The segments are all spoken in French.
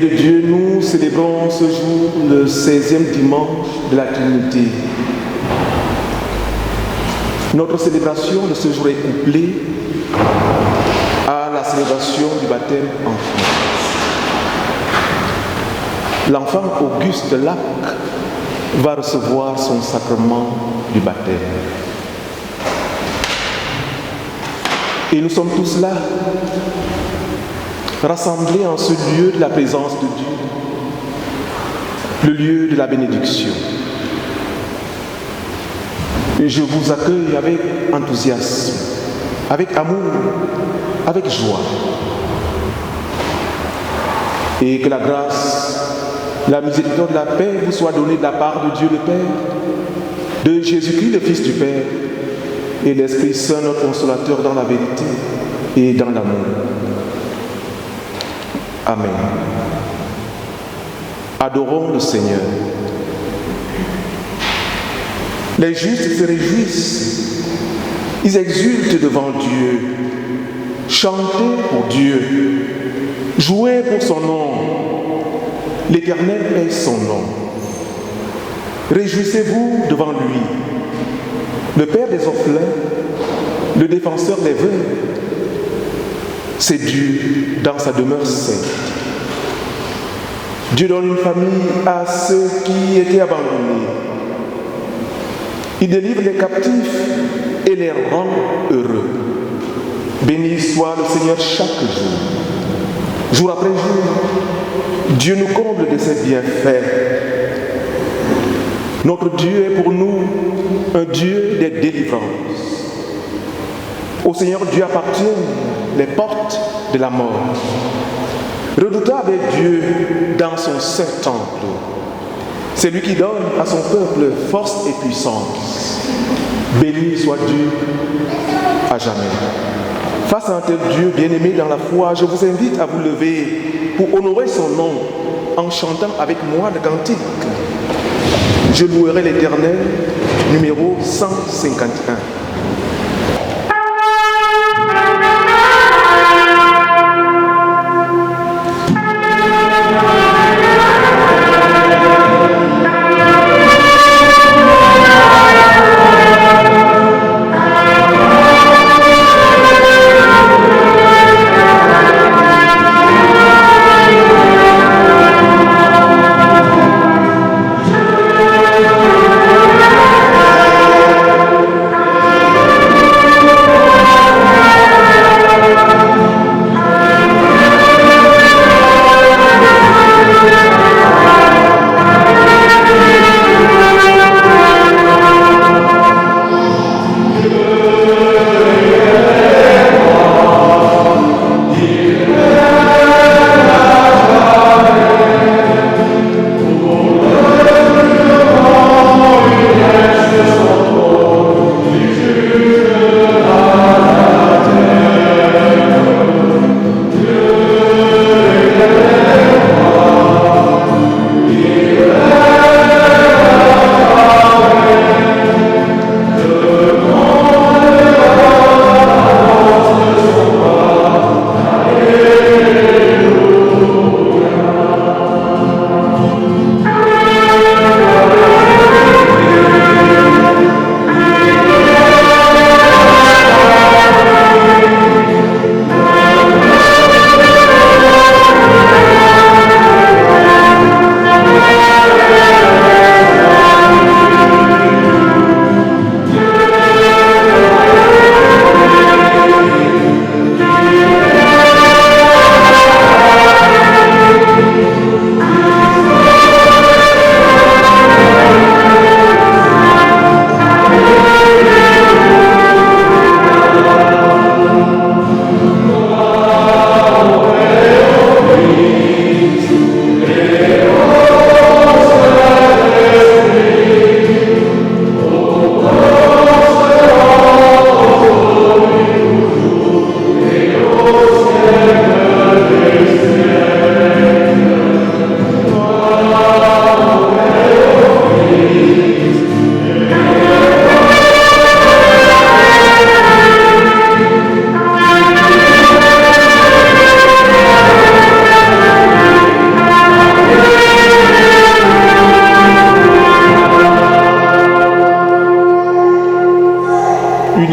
de Dieu, nous célébrons ce jour le 16e dimanche de la Trinité. Notre célébration de ce jour est couplée à la célébration du baptême enfant. L'enfant Auguste Lac va recevoir son sacrement du baptême. Et nous sommes tous là, rassemblés en ce lieu de la présence de Dieu, le lieu de la bénédiction. Je vous accueille avec enthousiasme, avec amour, avec joie. Et que la grâce, la miséricorde, la paix vous soit donnée de la part de Dieu le Père, de Jésus-Christ le Fils du Père, et l'Esprit Saint, notre consolateur dans la vérité et dans l'amour. Amen. Adorons le Seigneur. Les justes se réjouissent, ils exultent devant Dieu. Chantez pour Dieu, jouez pour son nom. L'Éternel est son nom. Réjouissez-vous devant lui. Le Père des orphelins, le défenseur des veuves, c'est Dieu dans sa demeure sainte. Dieu donne une famille à ceux qui étaient abandonnés. Il délivre les captifs et les rend heureux. Béni soit le Seigneur chaque jour. Jour après jour, Dieu nous comble de ses bienfaits. Notre Dieu est pour nous un Dieu des délivrances. Au Seigneur Dieu appartiennent les portes de la mort. Redoutable est Dieu dans son saint temple. C'est lui qui donne à son peuple force et puissance. Béni soit Dieu à jamais. Face à un tel Dieu bien-aimé dans la foi, je vous invite à vous lever pour honorer son nom en chantant avec moi le cantique. Je louerai l'Éternel, numéro 151.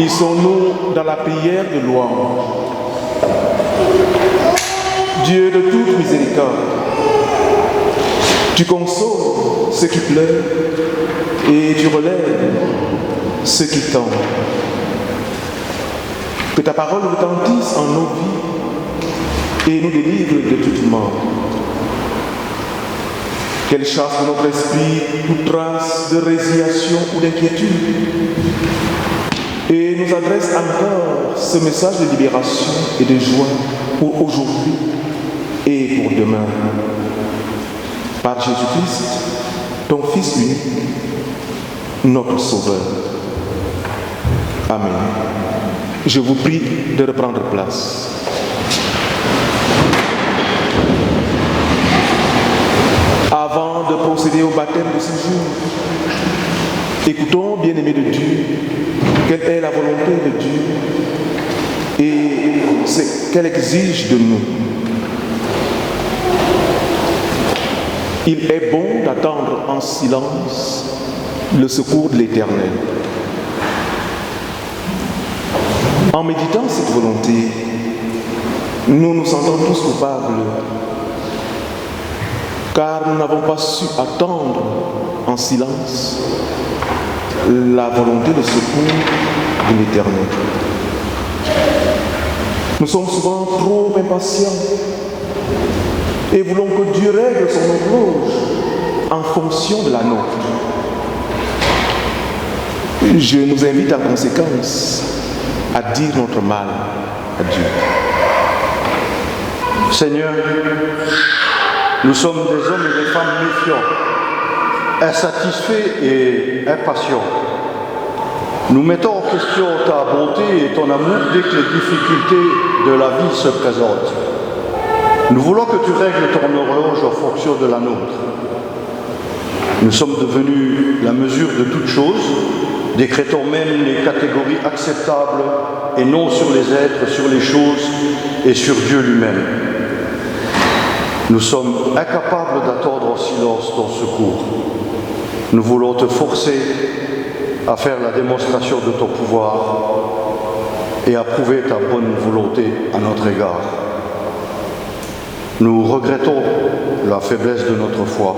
Unissons-nous dans la prière de louange. Dieu de toute miséricorde, tu consoles ceux qui pleurent et tu relèves ceux qui tombent. Que ta parole retentisse en nos vies et nous délivre de toute mort. Qu'elle chasse de notre esprit toute trace de résignation ou d'inquiétude et nous adresse encore ce message de libération et de joie pour aujourd'hui et pour demain. Par Jésus-Christ, ton Fils unique, notre Sauveur. Amen. Je vous prie de reprendre place. Avant de procéder au baptême de ce jour, écoutons, bien-aimés de Dieu, quelle est la volonté de Dieu et ce qu'elle exige de nous. Il est bon d'attendre en silence le secours de l'Éternel. En méditant cette volonté, nous nous sentons tous coupables, car nous n'avons pas su attendre en silence la volonté de secours de l'Éternel. Nous sommes souvent trop impatients et voulons que Dieu règle son horloge en fonction de la nôtre. Je nous invite en conséquence à dire notre mal à Dieu. Seigneur, nous sommes des hommes et des femmes méfiants, insatisfaits et impatients. Nous mettons en question ta bonté et ton amour dès que les difficultés de la vie se présentent. Nous voulons que tu règles ton horloge en fonction de la nôtre. Nous sommes devenus la mesure de toutes choses, décrétons même les catégories acceptables et non sur les êtres, sur les choses et sur Dieu lui-même. Nous sommes incapables d'attendre en silence ton secours. Nous voulons te forcer à faire la démonstration de ton pouvoir et à prouver ta bonne volonté à notre égard. Nous regrettons la faiblesse de notre foi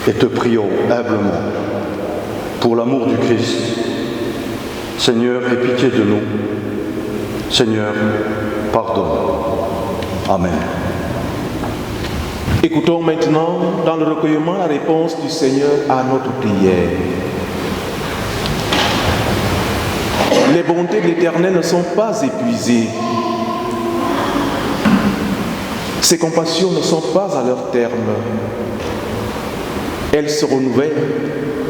et te prions humblement pour l'amour du Christ. Seigneur, aie pitié de nous. Seigneur, pardonne. Amen. Écoutons maintenant dans le recueillement la réponse du Seigneur à notre prière. Les bontés de l'Éternel ne sont pas épuisées. Ses compassions ne sont pas à leur terme. Elles se renouvellent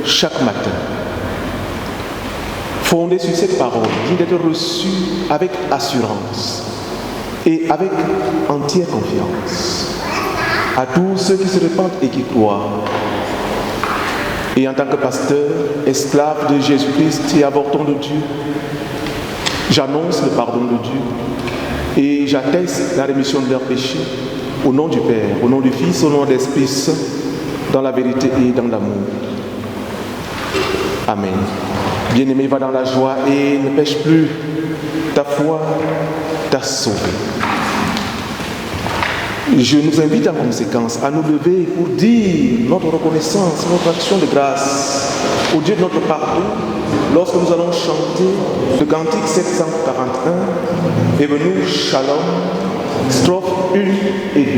chaque matin. Fondée sur cette parole, digne d'être reçue avec assurance et avec entière confiance à tous ceux qui se répandent et qui croient. Et en tant que pasteur, esclave de Jésus-Christ et avorton de Dieu, j'annonce le pardon de Dieu et j'atteste la rémission de leurs péchés au nom du Père, au nom du Fils, au nom de l'Esprit Saint, dans la vérité et dans l'amour. Amen. Bien-aimé, va dans la joie et ne pêche plus. Ta foi t'a sauvé. Je nous invite en conséquence à nous lever pour dire notre reconnaissance, notre action de grâce au Dieu de notre pardon lorsque nous allons chanter le cantique 741 et venir Shalom, strophe 1 et 2.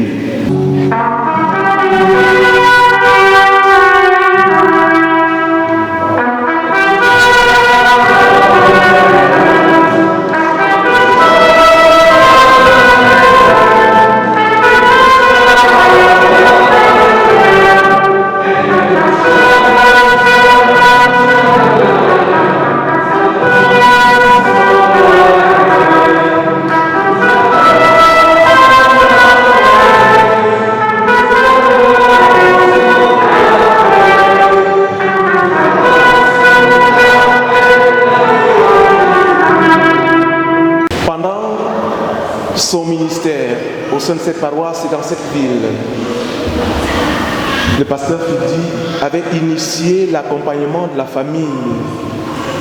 Son ministère au sein de cette paroisse et dans cette ville, le pasteur Fidi avait initié l'accompagnement de la famille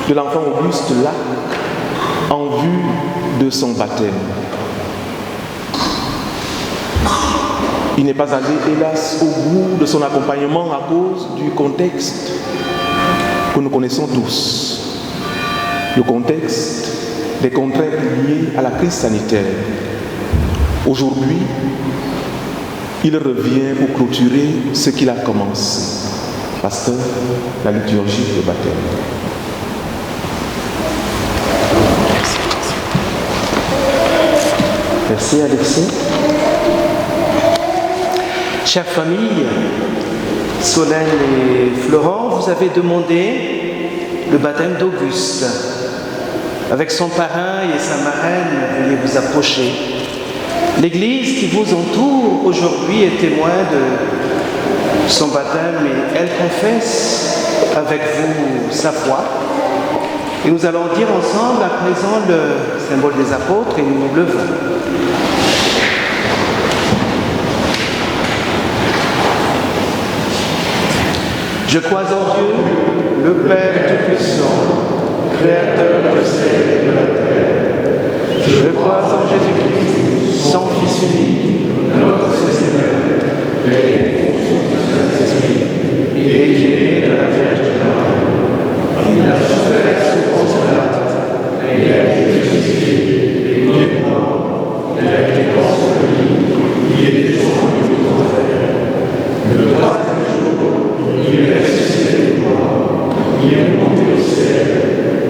de l'enfant Auguste là, en vue de son baptême. Il n'est pas allé, hélas, au bout de son accompagnement à cause du contexte que nous connaissons tous. Le contexte des contraintes liées à la crise sanitaire. Aujourd'hui, il revient pour clôturer ce qu'il a commencé. Pasteur, la liturgie du baptême. Merci Alexis. Chère famille, Solène et Florent, vous avez demandé le baptême d'Auguste. Avec son parrain et sa marraine, veuillez vous approcher. L'Église qui vous entoure aujourd'hui est témoin de son baptême et elle confesse avec vous sa foi. Et nous allons dire ensemble à présent le symbole des apôtres et nous nous levons. Je crois en Dieu, le Père Tout-Puissant, Créateur du ciel et de la terre. Je crois en Jésus-Christ, son Fils unique, notre Seigneur, et qui est né de la Vierge Marie. Il a souffert sous Ponce Pilate, et il a été crucifié, il est mort, il a été enseveli, il est descendu aux enfers. Le troisième jour, il est ressuscité des morts, il est monté au ciel,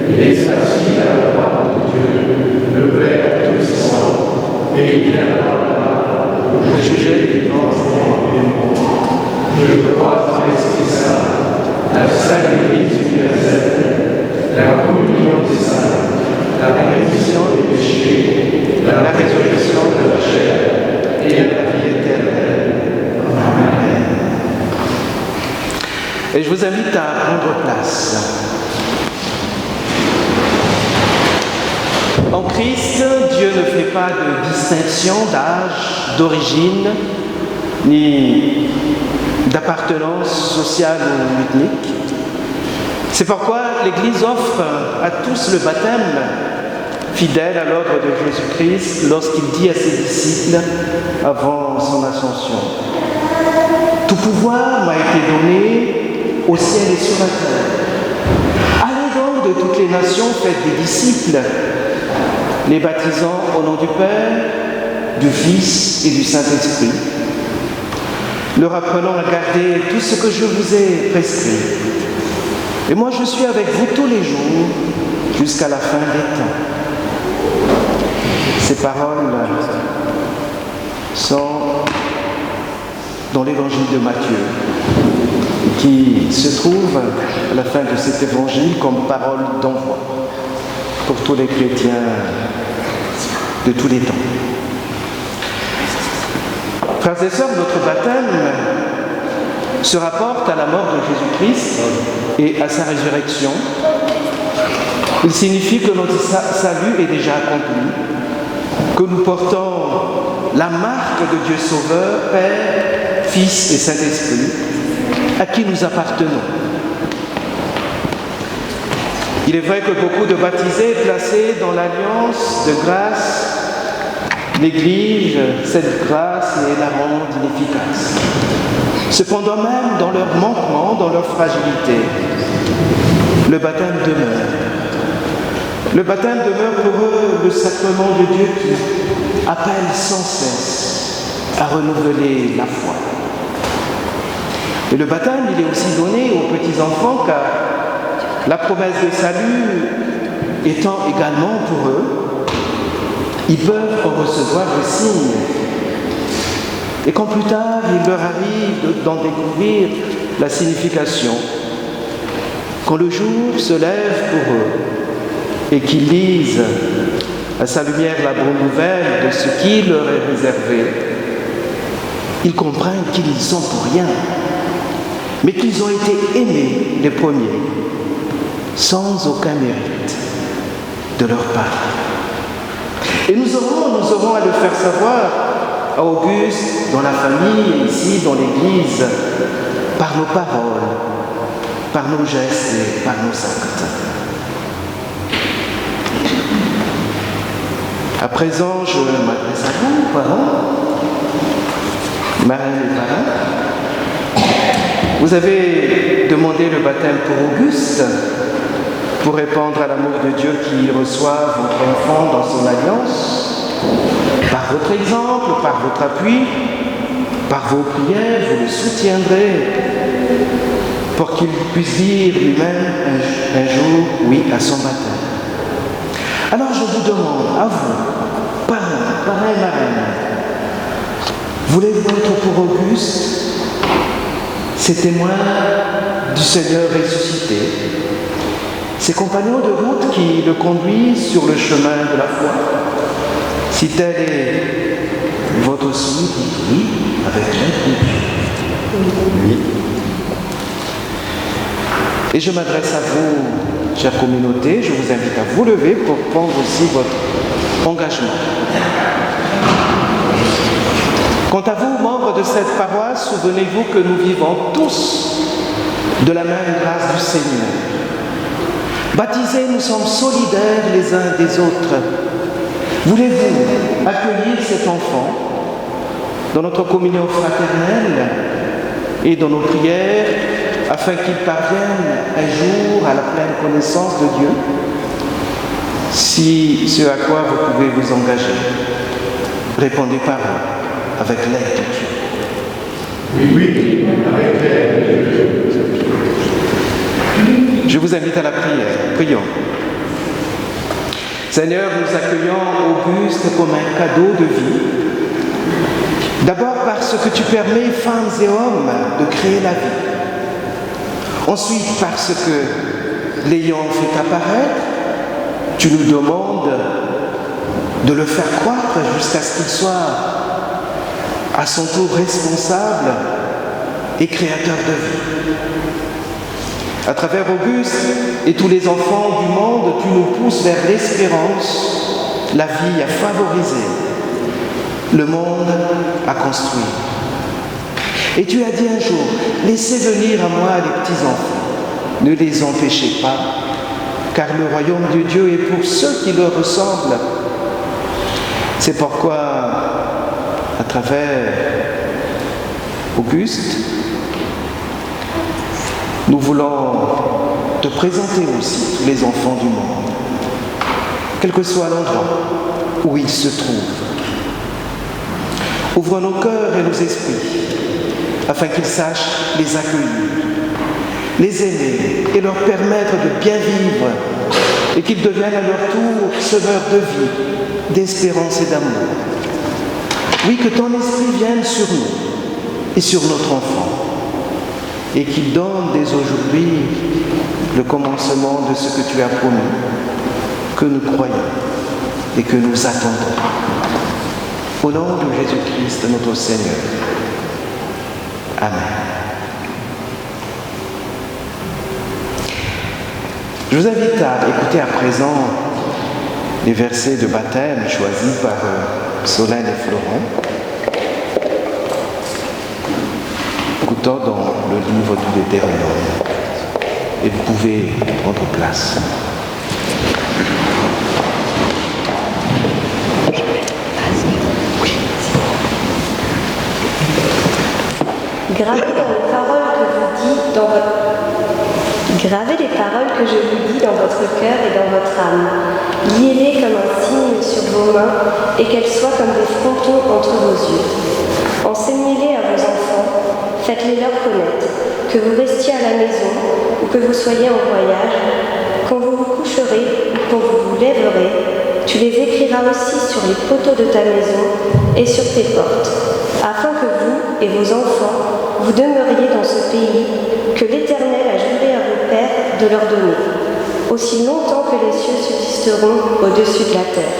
il est assis à la droite de Dieu, le Père Tout-Puissant, et il viendra pour juger les vivants et les morts. Je crois en l'Esprit Saint, la Sainte Église universelle, la communion des saints, la rémission des péchés, la résurrection de la chair et la vie éternelle. Amen. Et je vous invite à prendre place. En Christ, Dieu ne fait pas de distinction d'âge, d'origine, ni d'appartenance sociale ou ethnique. C'est pourquoi l'Église offre à tous le baptême, fidèle à l'ordre de Jésus-Christ lorsqu'il dit à ses disciples avant son ascension: tout pouvoir m'a été donné au ciel et sur la terre. Allez donc de toutes les nations, faites des disciples, les baptisant au nom du Père, du Fils et du Saint-Esprit, leur apprenant à garder tout ce que je vous ai prescrit. Et moi je suis avec vous tous les jours jusqu'à la fin des temps. Ces paroles sont dans l'évangile de Matthieu, qui se trouve à la fin de cet évangile comme parole d'envoi pour tous les chrétiens de tous les temps. Frères et sœurs, notre baptême se rapporte à la mort de Jésus-Christ et à sa résurrection. Il signifie que notre salut est déjà accompli, que nous portons la marque de Dieu Sauveur, Père, Fils et Saint-Esprit, à qui nous appartenons. Il est vrai que beaucoup de baptisés placés dans l'alliance de grâce négligent cette grâce et la rendent inefficace. Cependant, même dans leur manquement, dans leur fragilité, le baptême demeure. Le baptême demeure pour eux le sacrement de Dieu qui appelle sans cesse à renouveler la foi. Et le baptême, il est aussi donné aux petits-enfants car la promesse de salut étant également pour eux, ils peuvent en recevoir le signe. Et quand plus tard, il leur arrive d'en découvrir la signification, quand le jour se lève pour eux et qu'ils lisent à sa lumière la bonne nouvelle de ce qui leur est réservé, ils comprennent qu'ils n'y sont pour rien, mais qu'ils ont été aimés les premiers, sans aucun mérite de leur part. Et nous aurons à le faire savoir à Auguste, dans la famille, et ici dans l'Église, par nos paroles, par nos gestes et par nos actes. À présent, je m'adresse à vous, parents, marraines et parrains. Vous avez demandé le baptême pour Auguste, pour répondre à l'amour de Dieu qu'il reçoit votre enfant dans son alliance. Par votre exemple, par votre appui, par vos prières, vous le soutiendrez pour qu'il puisse dire lui-même un jour oui à son baptême. Alors je vous demande, à vous, parrains et marraines, voulez-vous être pour Auguste, ces témoins du Seigneur ressuscité, ces compagnons de route qui le conduisent sur le chemin de la foi? Si tel est votre souhait, dites oui avec l'aide de Dieu. Oui. Et je m'adresse à vous, chère communauté, je vous invite à vous lever pour prendre aussi votre engagement. Quant à vous, membres de cette paroisse, souvenez-vous que nous vivons tous de la même grâce du Seigneur. Baptisés, nous sommes solidaires les uns des autres. Voulez-vous accueillir cet enfant dans notre communion fraternelle et dans nos prières afin qu'il parvienne un jour à la pleine connaissance de Dieu? Si ce à quoi vous pouvez vous engager, répondez par vous, avec l'aide de Dieu. Oui, avec l'aide de Dieu. Je vous invite à la prière. Prions. Seigneur, nous accueillons Auguste comme un cadeau de vie. D'abord parce que tu permets, femmes et hommes, de créer la vie. Ensuite, parce que, l'ayant fait apparaître, tu nous demandes de le faire croître jusqu'à ce qu'il soit à son tour responsable et créateur de vie. À travers Auguste et tous les enfants du monde, tu nous pousses vers l'espérance, la vie à favoriser, le monde à construire. Et tu as dit un jour, laissez venir à moi les petits-enfants, ne les empêchez pas, car le royaume de Dieu est pour ceux qui leur ressemblent. C'est pourquoi, à travers Auguste, nous voulons te présenter aussi tous les enfants du monde, quel que soit l'endroit où ils se trouvent. Ouvre nos cœurs et nos esprits, afin qu'ils sachent les accueillir, les aimer et leur permettre de bien vivre, et qu'ils deviennent à leur tour semeurs de vie, d'espérance et d'amour. Oui, que ton esprit vienne sur nous et sur notre enfant, et qu'il donne dès aujourd'hui le commencement de ce que tu as promis, que nous croyons et que nous attendons. Au nom de Jésus-Christ, notre Seigneur. Amen. Je vous invite à écouter à présent les versets de baptême choisis par Solène et Florent. Écoutons dans le livre du Deutéronome. Et vous pouvez prendre place. Gravez les paroles que je vous dis dans votre cœur et dans votre âme. Liez-les comme un signe sur vos mains et qu'elles soient comme des frontons entre vos yeux. Enseignez-les à vos enfants, faites-les leur connaître, que vous restiez à la maison ou que vous soyez en voyage. Quand vous vous coucherez ou quand vous vous lèverez, tu les écriras aussi sur les poteaux de ta maison et sur tes portes, afin que vous et vos enfants, vous demeuriez dans ce pays que l'Éternel a juré à vos pères de leur donner, aussi longtemps que les cieux subsisteront au-dessus de la terre.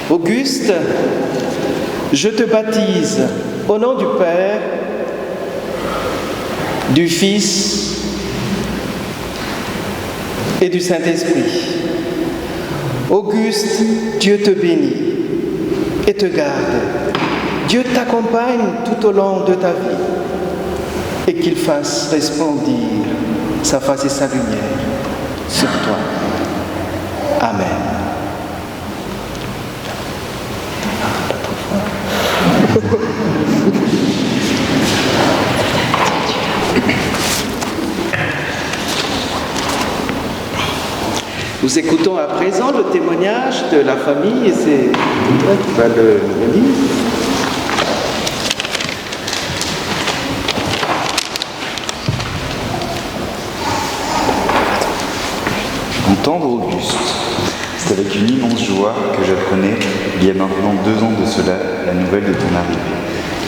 Auguste, je te baptise au nom du Père, du Fils et du Saint-Esprit. Auguste, Dieu te bénit et te garde. Dieu t'accompagne tout au long de ta vie et qu'il fasse resplendir sa face et sa lumière sur toi. Amen. Nous écoutons à présent le témoignage de la famille et c'est toi qui vas le lire. Entendre Auguste, c'est avec une immense joie que j'apprenais, il y a maintenant 2 ans de cela, la nouvelle de ton arrivée.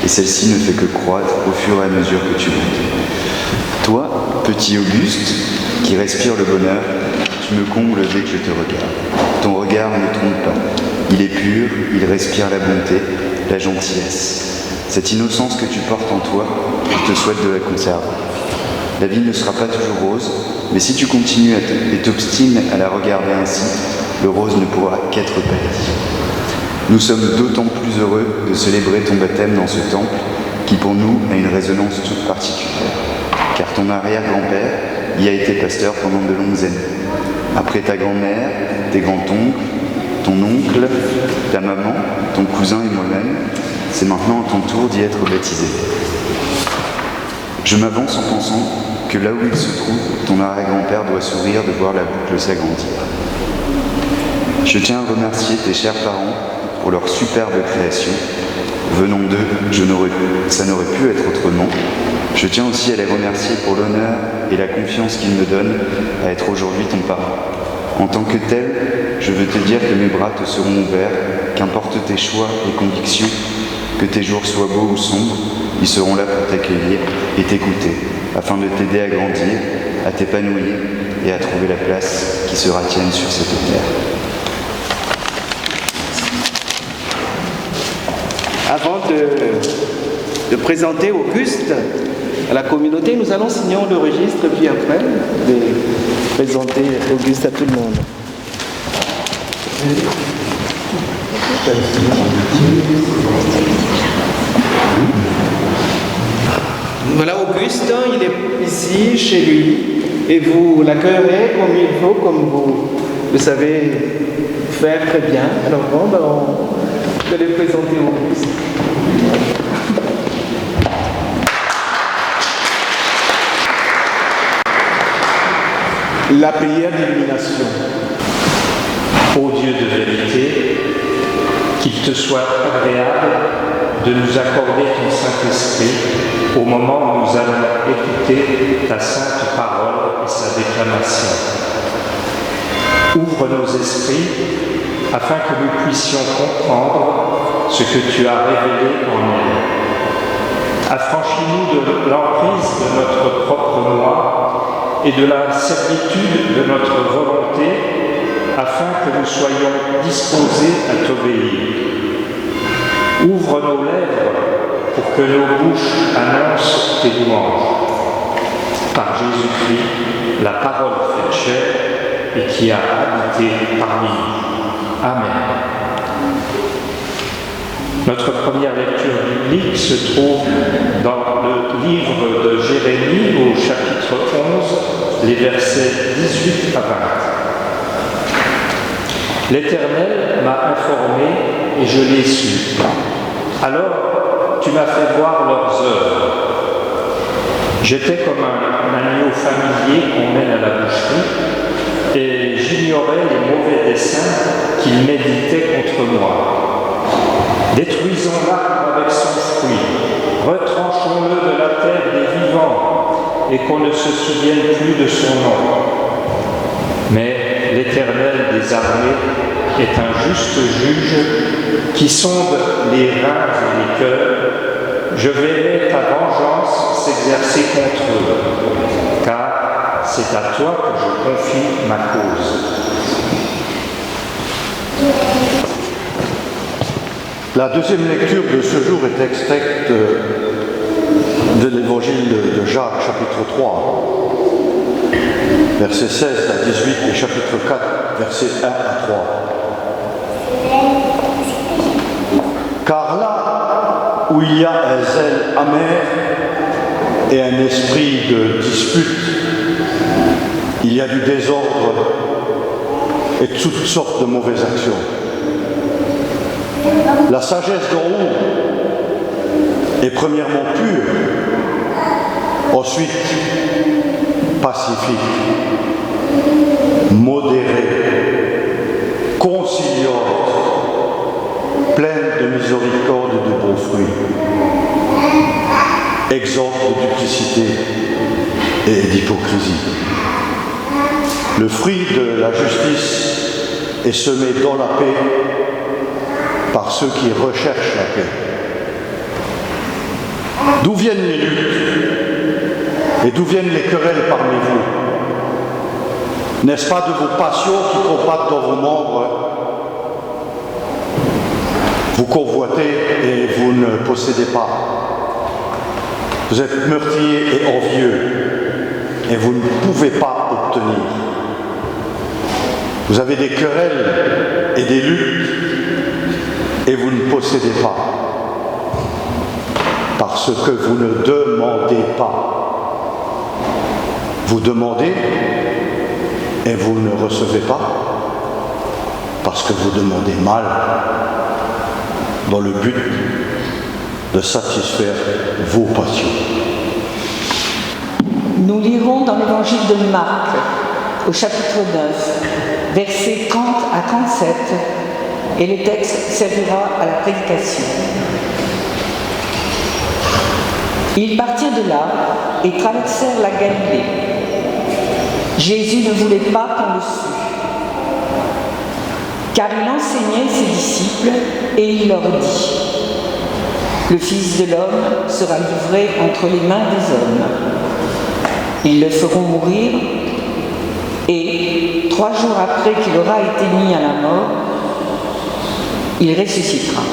Et celle-ci ne fait que croître au fur et à mesure que tu montes. Toi, petit Auguste, qui respire le bonheur, tu me combles dès que je te regarde. Ton regard ne trompe pas. Il est pur, il respire la bonté, la gentillesse. Cette innocence que tu portes en toi, je te souhaite de la conserver. La vie ne sera pas toujours rose, mais si tu continues et t'obstines à la regarder ainsi, le rose ne pourra qu'être pâli. Nous sommes d'autant plus heureux de célébrer ton baptême dans ce temple qui pour nous a une résonance toute particulière, car ton arrière-grand-père y a été pasteur pendant de longues années. Après ta grand-mère, tes grands-oncles, ton oncle, ta maman, ton cousin et moi-même, c'est maintenant à ton tour d'y être baptisé. Je m'avance en pensant que là où il se trouve, ton arrière-grand-père doit sourire de voir la boucle s'agrandir. Je tiens à remercier tes chers parents pour leur superbe création. Venant d'eux, ça n'aurait pu être autrement. Je tiens aussi à les remercier pour l'honneur et la confiance qu'ils me donnent à être aujourd'hui ton parent. En tant que tel, je veux te dire que mes bras te seront ouverts, qu'importe tes choix et convictions, que tes jours soient beaux ou sombres, ils seront là pour t'accueillir et t'écouter, afin de t'aider à grandir, à t'épanouir et à trouver la place qui sera tienne sur cette terre. Avant de présenter Auguste à la communauté, nous allons signer le registre, puis après, de présenter Auguste à tout le monde. Voilà Auguste, il est ici, chez lui, et vous l'accueillerez comme il faut, comme vous le savez faire très bien. Alors bon, je vais présenter Auguste. La prière d'illumination. Ô Dieu de vérité, qu'il te soit agréable de nous accorder ton Saint-Esprit au moment où nous allons écouter ta sainte parole et sa déclamation. Ouvre nos esprits afin que nous puissions comprendre ce que tu as révélé en elle. Affranchis-nous de l'emprise de notre propre moi et de la servitude de notre volonté, afin que nous soyons disposés à t'obéir. Ouvre nos lèvres pour que nos bouches annoncent tes louanges. Par Jésus-Christ, la parole faite chair et qui a habité parmi nous. Amen. Notre première lecture biblique se trouve dans le livre de Jérémie au chapitre 11, les versets 18 à 20. L'Éternel m'a informé et je l'ai su. Alors tu m'as fait voir leurs œuvres. J'étais comme un agneau familier qu'on mène à la boucherie et j'ignorais les mauvais desseins qu'ils méditaient contre moi. Détruisons l'arbre avec son fruit, retranchons-le de la terre des vivants et qu'on ne se souvienne plus de son nom. Mais l'Éternel des armées est un juste juge qui sonde les reins et les cœurs. Je verrai ta vengeance s'exercer contre eux, car c'est à toi que je confie ma cause. La deuxième lecture de ce jour est extraite de l'évangile de Jacques, chapitre 3, versets 16 à 18 et chapitre 4, versets 1 à 3. Car là où il y a un zèle amer et un esprit de dispute, il y a du désordre et toutes sortes de mauvaises actions. La sagesse d'en haut est premièrement pure, ensuite pacifique, modérée, conciliante, pleine de miséricorde et de bons fruits, exempte de duplicité et d'hypocrisie. Le fruit de la justice est semé dans la paix par ceux qui recherchent la paix. D'où viennent les luttes et d'où viennent les querelles parmi vous? N'est-ce pas de vos passions qui combattent dans vos membres? Vous convoitez et vous ne possédez pas. Vous êtes meurtriers et envieux et vous ne pouvez pas obtenir. Vous avez des querelles et des luttes et vous ne possédez pas parce que vous ne demandez pas. Vous demandez et vous ne recevez pas parce que vous demandez mal dans le but de satisfaire vos passions. Nous lirons dans l'évangile de Marc, au chapitre 9, versets 30 à 37, et le texte servira à la prédication. Ils partirent de là et traversèrent la Galilée. Jésus ne voulait pas qu'on le sût, car il enseignait ses disciples et il leur dit: le Fils de l'homme sera livré entre les mains des hommes. Ils le feront mourir et 3 jours après qu'il aura été mis à la mort, il ressuscitera.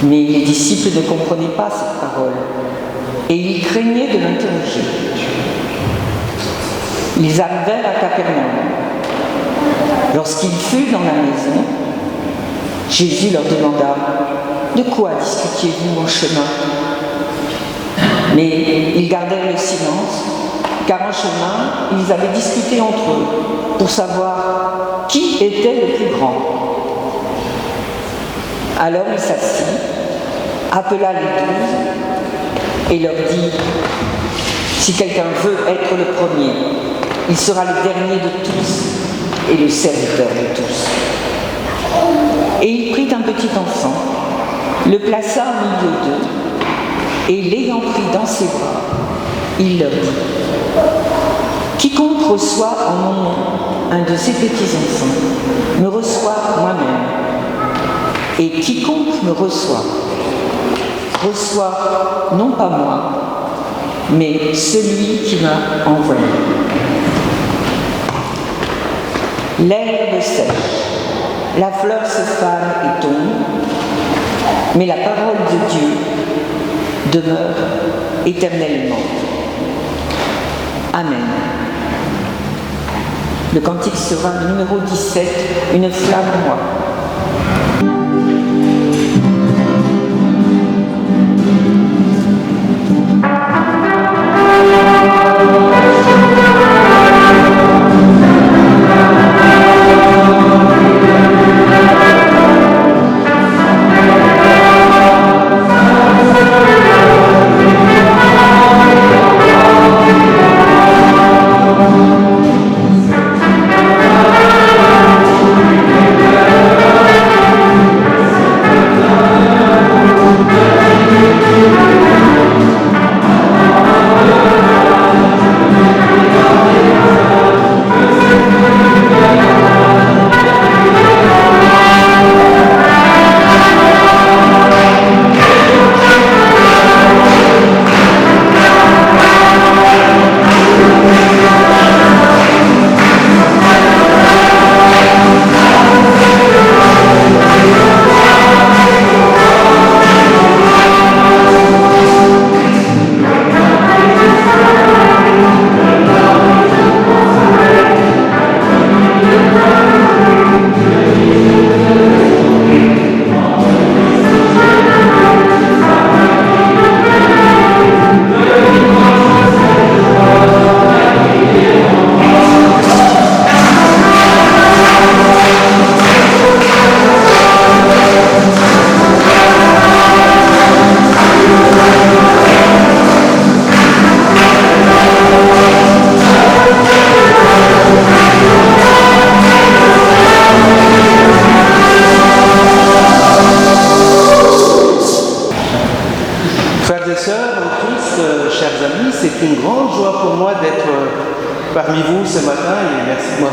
Mais les disciples ne comprenaient pas cette parole et ils craignaient de l'interroger. Ils arrivèrent à Capernaum. Lorsqu'il fut dans la maison, Jésus leur demanda: de quoi discutiez-vous en chemin? Mais ils gardèrent le silence, car en chemin, ils avaient discuté entre eux pour savoir qui était le plus grand. Alors il s'assit, appela les 12 et leur dit: si quelqu'un veut être le premier, il sera le dernier de tous et le serviteur de tous. Et il prit un petit enfant, le plaça au milieu d'eux, et l'ayant pris dans ses bras, il leur dit: quiconque reçoit en mon nom un de ces petits enfants me reçoit moi-même, et quiconque me reçoit non pas moi, mais celui qui m'a envoyé. L'herbe sèche, la fleur se fane et tombe, mais la parole de Dieu demeure éternellement. Amen. Le cantique sera le numéro 17, une flamme moi. Amen.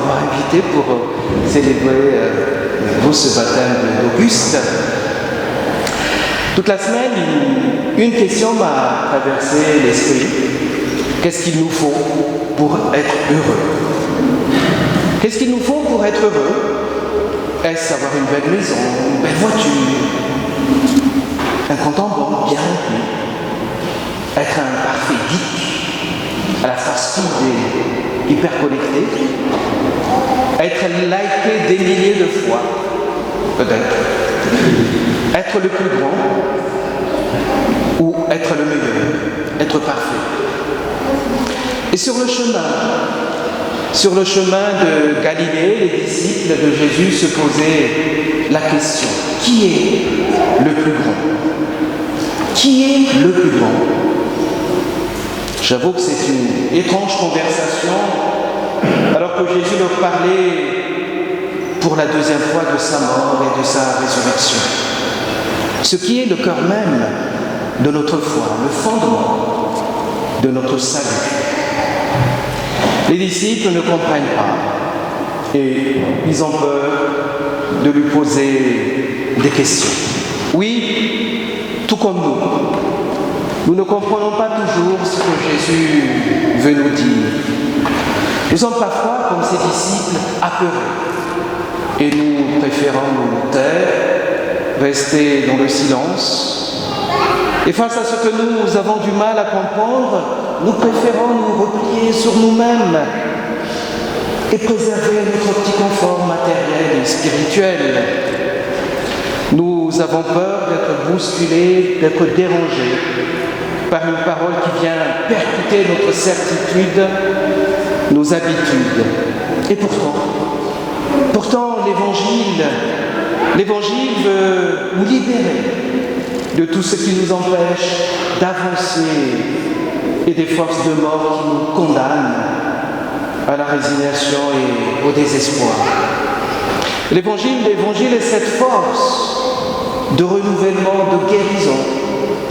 m'avoir invité pour célébrer ce baptême d'Auguste. Toute la semaine, une question m'a traversé l'esprit. Qu'est-ce qu'il nous faut pour être heureux? Qu'est-ce qu'il nous faut pour être heureux? Est-ce avoir une belle maison, une belle voiture, un compte en banque bien rempli, être un parfait geek à la face speed et hyper connecté, être liké des milliers de fois, peut-être, être le plus grand ou être le meilleur, être parfait. Et sur le chemin de Galilée, les disciples de Jésus se posaient la question: qui est le plus grand? Qui est le plus grand? J'avoue que c'est une étrange conversation, alors que Jésus leur parlait pour la deuxième fois de sa mort et de sa résurrection. Ce qui est le cœur même de notre foi, le fondement de notre salut. Les disciples ne comprennent pas et ils ont peur de lui poser des questions. Oui, tout comme nous ne comprenons pas toujours ce que Jésus veut nous dire. Nous sommes parfois, comme ses disciples, apeurés et nous préférons nous taire, rester dans le silence. Et face à ce que nous avons du mal à comprendre, nous préférons nous replier sur nous-mêmes et préserver notre petit confort matériel et spirituel. Nous avons peur d'être bousculés, d'être dérangés par une parole qui vient percuter notre certitude, nos habitudes. Et pourtant l'Évangile veut nous libérer de tout ce qui nous empêche d'avancer et des forces de mort qui nous condamnent à la résignation et au désespoir. L'évangile est cette force de renouvellement, de guérison,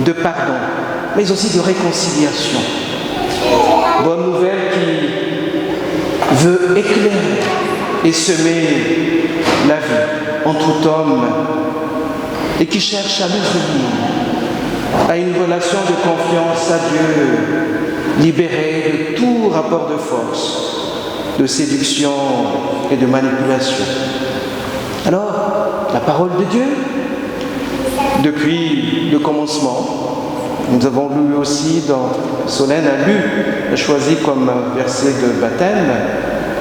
de pardon, mais aussi de réconciliation. Bonne nouvelle qui veut éclairer et semer la vie en tout homme et qui cherche à nous unir à une relation de confiance à Dieu, libérée de tout rapport de force, de séduction et de manipulation. Alors, la parole de Dieu, depuis le commencement, nous avons lu aussi dans Solène a choisi comme verset de baptême,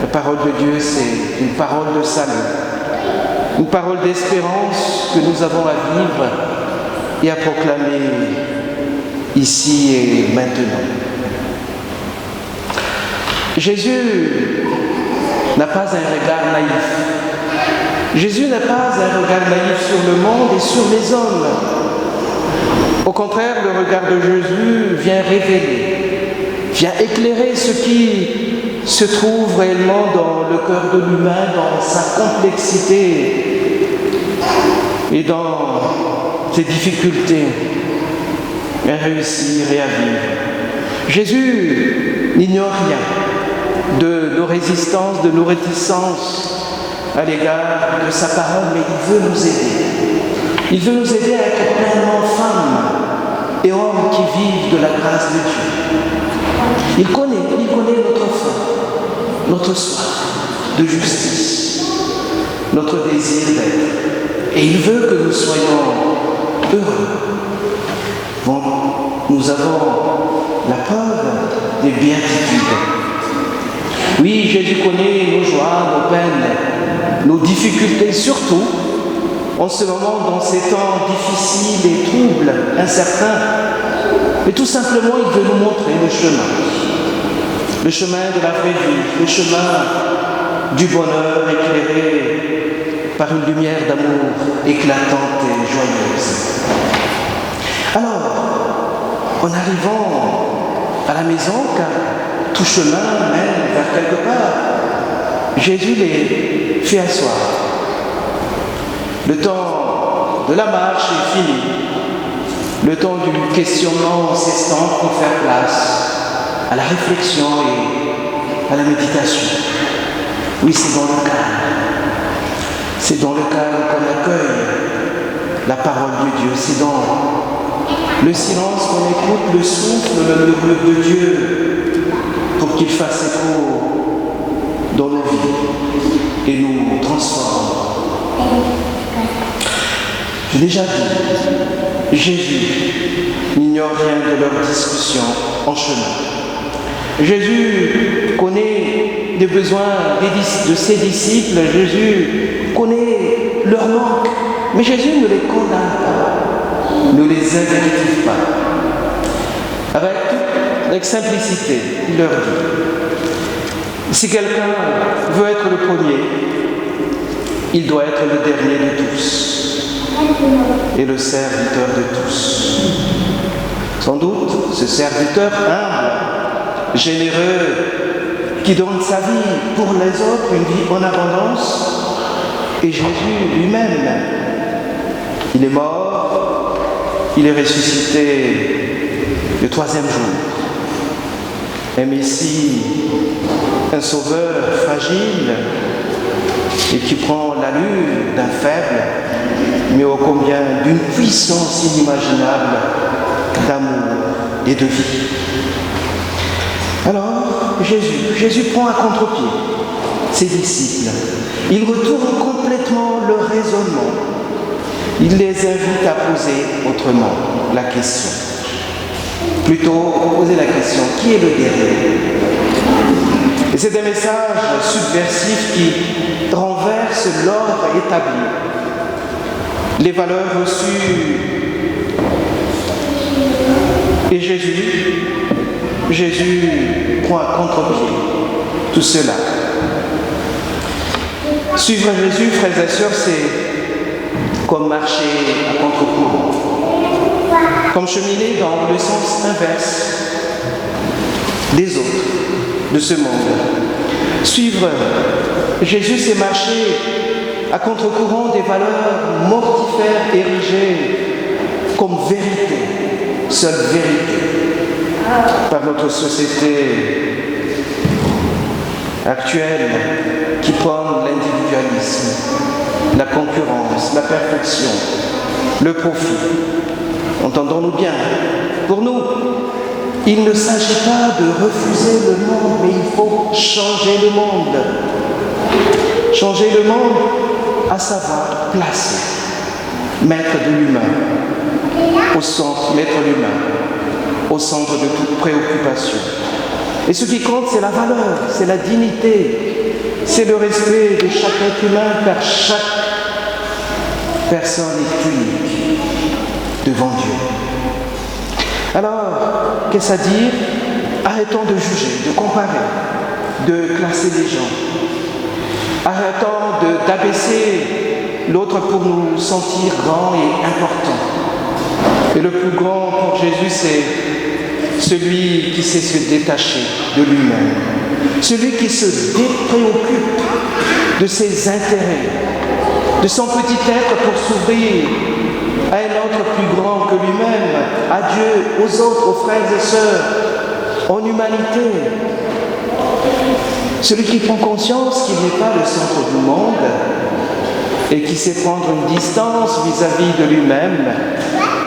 la parole de Dieu, c'est une parole de salut, une parole d'espérance que nous avons à vivre et à proclamer ici et maintenant. Jésus n'a pas un regard naïf. Jésus n'a pas un regard naïf sur le monde et sur les hommes. Au contraire, le regard de Jésus vient révéler, vient éclairer ce qui se trouve réellement dans le cœur de l'humain, dans sa complexité et dans ses difficultés à réussir et à vivre. Jésus n'ignore rien de nos résistances, de nos réticences à l'égard de sa parole, mais il veut nous aider. Il veut nous aider à être pleinement femmes et hommes qui vivent de la grâce de Dieu. Il connaît notre faim, notre soif de justice, notre désir d'être. Et il veut que nous soyons heureux. Bon, nous avons la preuve des béatitudes. Oui, Jésus connaît nos joies, nos peines, nos difficultés, surtout en ce moment, dans ces temps difficiles et troubles, incertains. Mais tout simplement, il veut nous montrer le chemin de la vraie vie, le chemin du bonheur éclairé par une lumière d'amour éclatante et joyeuse. Alors, en arrivant à la maison, car tout chemin mène vers quelque part, Jésus les fait asseoir. Le temps de la marche est fini. Le temps du questionnement s'estompe pour faire place à la réflexion et à la méditation. Oui, c'est dans le calme. C'est dans le calme qu'on accueille la parole de Dieu. C'est dans le silence qu'on écoute le souffle, le murmure de Dieu pour qu'il fasse écho dans nos vies et nous transforme. J'ai déjà dit, Jésus n'ignore rien de leur discussion en chemin. Jésus connaît les besoins de ses disciples, Jésus connaît leur manque, mais Jésus ne les condamne pas, ne les invective pas. Avec simplicité, il leur dit, si quelqu'un veut être le premier, il doit être le dernier de tous et le serviteur de tous. Sans doute, ce serviteur humble, généreux, qui donne sa vie pour les autres, une vie en abondance, et Jésus lui-même. Il est mort, il est ressuscité le 3e jour. Un Messie, un sauveur fragile, et qui prend l'allure d'un faible, mais ô combien d'une puissance inimaginable d'amour et de vie. Alors, Jésus prend à contre-pied ses disciples. Il retourne complètement leur raisonnement. Il les invite à poser autrement la question. Plutôt, poser la question, qui est le dernier ? Et c'est un message subversif qui renverse l'ordre établi, les valeurs reçues. Et Jésus prend à contre-pied tout cela. Suivre Jésus, frères et sœurs, c'est comme marcher à contre-courant, comme cheminer dans le sens inverse des autres, de ce monde. Suivre Jésus, c'est marcher à contre-courant des valeurs mortifères érigées comme vérité, seule vérité, par notre société actuelle qui prône l'individualisme, la concurrence, la perfection, le profit. Entendons-nous bien, pour nous, il ne s'agit pas de refuser le monde, mais il faut changer le monde. Changer le monde, à savoir placer, mettre de l'humain au centre, mettre l'humain au centre de toute préoccupation. Et ce qui compte, c'est la valeur, c'est la dignité, c'est le respect de chaque être humain, car chaque personne est unique devant Dieu. Alors, qu'est-ce à dire ? Arrêtons de juger, de comparer, de classer les gens. Arrêtons d'abaisser l'autre pour nous sentir grands et importants. Et le plus grand pour Jésus, c'est celui qui sait se détacher de lui-même, celui qui se préoccupe de ses intérêts, de son petit être pour s'ouvrir à un autre plus grand que lui-même, à Dieu, aux autres, aux frères et sœurs, en humanité. Celui qui prend conscience qu'il n'est pas le centre du monde et qui sait prendre une distance vis-à-vis de lui-même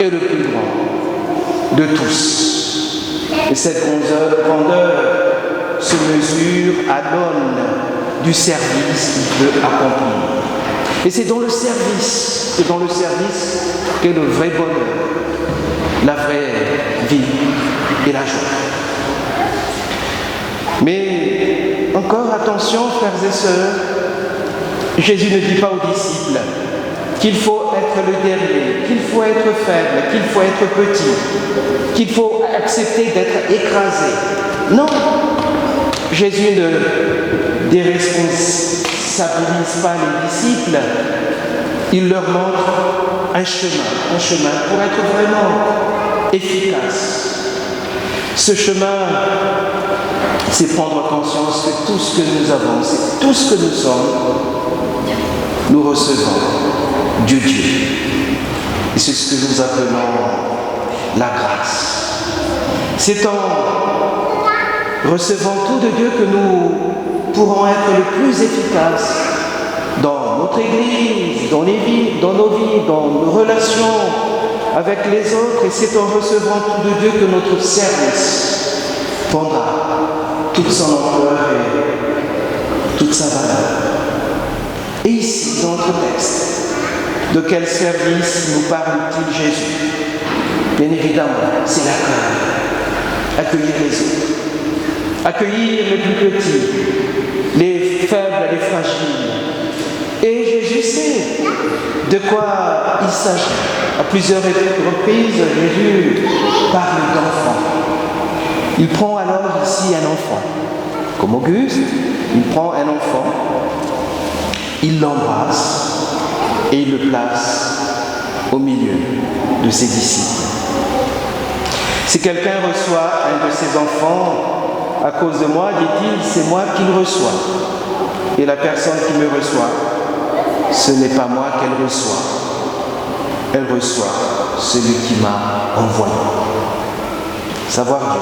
est le plus grand de tous. Et cette grandeur se mesure à l'aune du service qu'il veut accomplir. Et c'est dans le service qu'est le vrai bonheur, la vraie vie et la joie. Mais encore attention, frères et sœurs, Jésus ne dit pas aux disciples qu'il faut être le dernier, qu'il faut être faible, qu'il faut être petit, qu'il faut accepter d'être écrasé. Non, Jésus ne déresponsabilise pas les disciples, il leur montre un chemin pour être vraiment efficace. Ce chemin, c'est prendre conscience que tout ce que nous avons, c'est tout ce que nous sommes, nous recevons de Dieu. Et c'est ce que nous appelons la grâce. C'est en recevant tout de Dieu que nous pourrons être les plus efficaces dans notre Église, dans nos vies, dans nos relations avec les autres. Et c'est en recevant tout de Dieu que notre service prendra toute son ampleur et toute sa valeur. Et ici, dans notre texte, de quel service nous parle-t-il Jésus? Bien évidemment, c'est l'accueil. Accueillir les autres. Accueillir les plus petits, les faibles, les fragiles. Et Jésus sait de quoi il s'agit. À plusieurs reprises, Jésus parle d'enfants. Il prend alors ici un enfant. Comme Auguste, il prend un enfant, il l'embrasse et il le place au milieu de ses disciples. Si quelqu'un reçoit un de ses enfants à cause de moi, dit-il, c'est moi qui le reçois. Et la personne qui me reçoit, ce n'est pas moi qu'elle reçoit. Elle reçoit celui qui m'a envoyé. Savoir Dieu.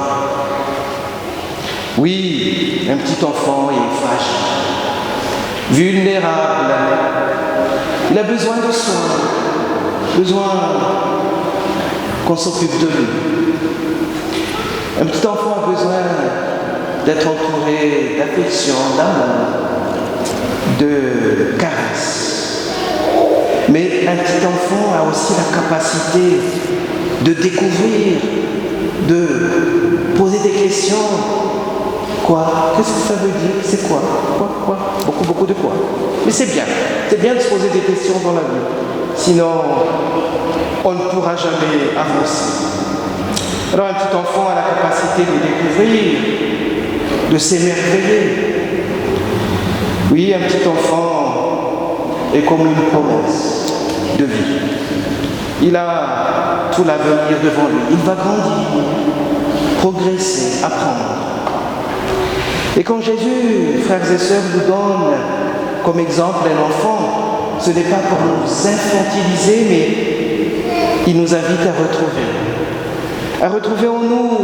Oui, un petit enfant est fragile, vulnérable. Il a besoin de soins, besoin qu'on s'occupe de lui. Un petit enfant a besoin d'être entouré d'affection, d'amour, de caresses. Mais un petit enfant a aussi la capacité de découvrir, de poser des questions. Quoi? Qu'est-ce que ça veut dire? C'est quoi? Quoi? Beaucoup de quoi. Mais c'est bien de se poser des questions dans la vie. Sinon, on ne pourra jamais avancer. Alors un petit enfant a la capacité de découvrir, de s'émerveiller. Oui, un petit enfant est comme une promesse de vie. Il a tout l'avenir devant lui. Il va grandir, progresser, apprendre. Et quand Jésus, frères et sœurs, nous donne comme exemple un enfant, ce n'est pas pour nous infantiliser, mais il nous invite à retrouver en nous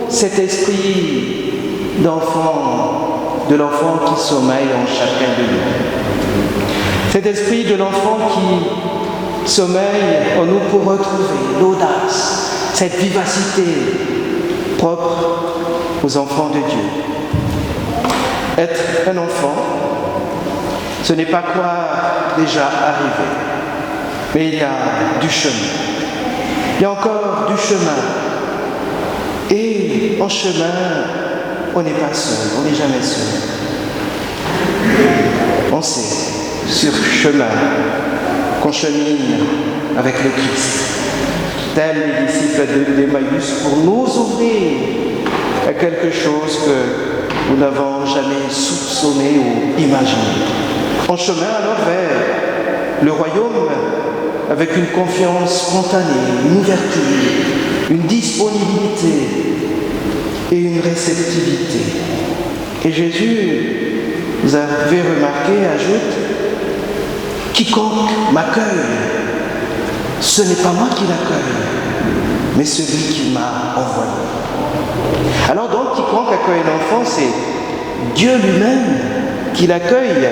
cet esprit d'enfant, de l'enfant qui sommeille en chacun de nous. Cet esprit de l'enfant qui sommeille en nous pour retrouver l'audace, cette vivacité propre aux enfants de Dieu. Être un enfant, ce n'est pas croire déjà arrivé, mais il y a du chemin. Il y a encore du chemin. Et en chemin, on n'est pas seul, on n'est jamais seul. On sait, sur chemin, qu'on chemine avec le Christ. Tels les disciples d'Emmaüs, pour nous ouvrir à quelque chose que nous n'avons jamais soupçonné ou imaginé. En chemin alors vers le royaume avec une confiance spontanée, une ouverture, une disponibilité et une réceptivité. Et Jésus, vous avez remarqué, ajoute, quiconque m'accueille, ce n'est pas moi qui l'accueille, mais celui qui m'a envoyé. Alors donc, quiconque accueille l'enfant, c'est Dieu lui-même qui l'accueille.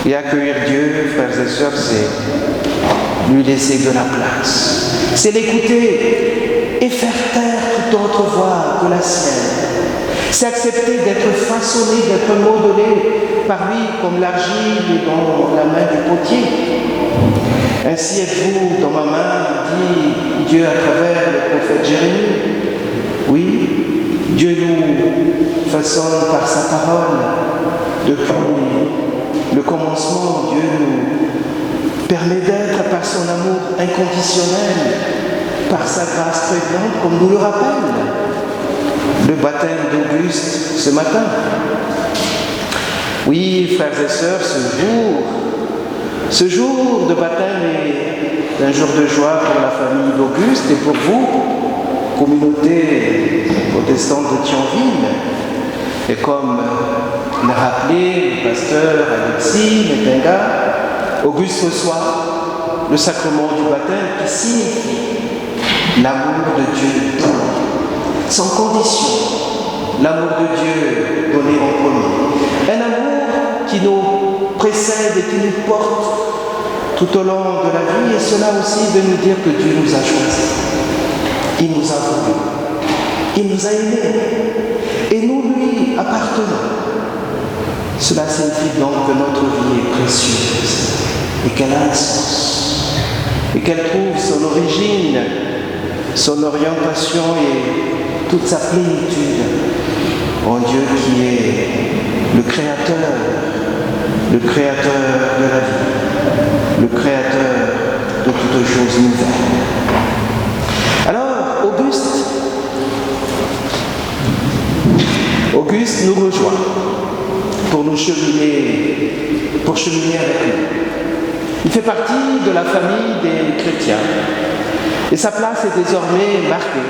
Et accueillir Dieu, frères et sœurs, c'est lui laisser de la place. C'est l'écouter et faire taire toute autre voix que la sienne. C'est accepter d'être façonné, d'être modelé par lui comme l'argile dans la main du potier. Ainsi êtes-vous dans ma main, dit Dieu à travers le prophète Jérémie. Oui, Dieu nous façonne par sa parole. Depuis le commencement, Dieu nous permet d'être par son amour inconditionnel, par sa grâce prévenante, comme nous le rappelle le baptême d'Auguste ce matin. Oui, frères et sœurs, ce jour de baptême est un jour de joie pour la famille d'Auguste et pour vous, communauté protestante de Thionville. Et comme l'a rappelé le pasteur Alexis Metenga, Auguste reçoit le sacrement du baptême qui signifie l'amour de Dieu, sans condition, l'amour de Dieu donné en premier. Un amour qui nous précède et qui nous porte tout au long de la vie, et cela aussi veut nous dire que Dieu nous a choisis. Il nous a voulu. Il nous a aimés. Et nous lui appartenons. Cela signifie donc que notre vie est précieuse et qu'elle a un sens et qu'elle trouve son origine, son orientation et toute sa plénitude en Dieu qui est le Créateur de la vie, le Créateur de toutes choses nouvelles. Alors, Auguste nous rejoint pour cheminer avec nous. Il fait partie de la famille des chrétiens et sa place est désormais marquée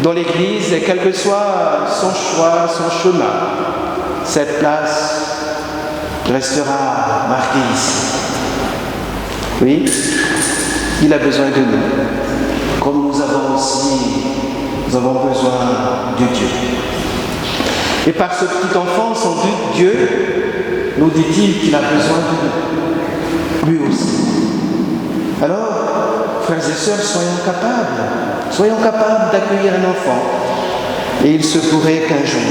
dans l'Église, et quel que soit son choix, son chemin, cette place restera marquée ici. Oui, il a besoin de nous, comme nous avons besoin de Dieu. Et par ce petit enfant, sans doute, Dieu nous dit-il qu'il a besoin de nous, lui aussi. Alors, frères et sœurs, soyons capables d'accueillir un enfant. Et il se pourrait qu'un jour,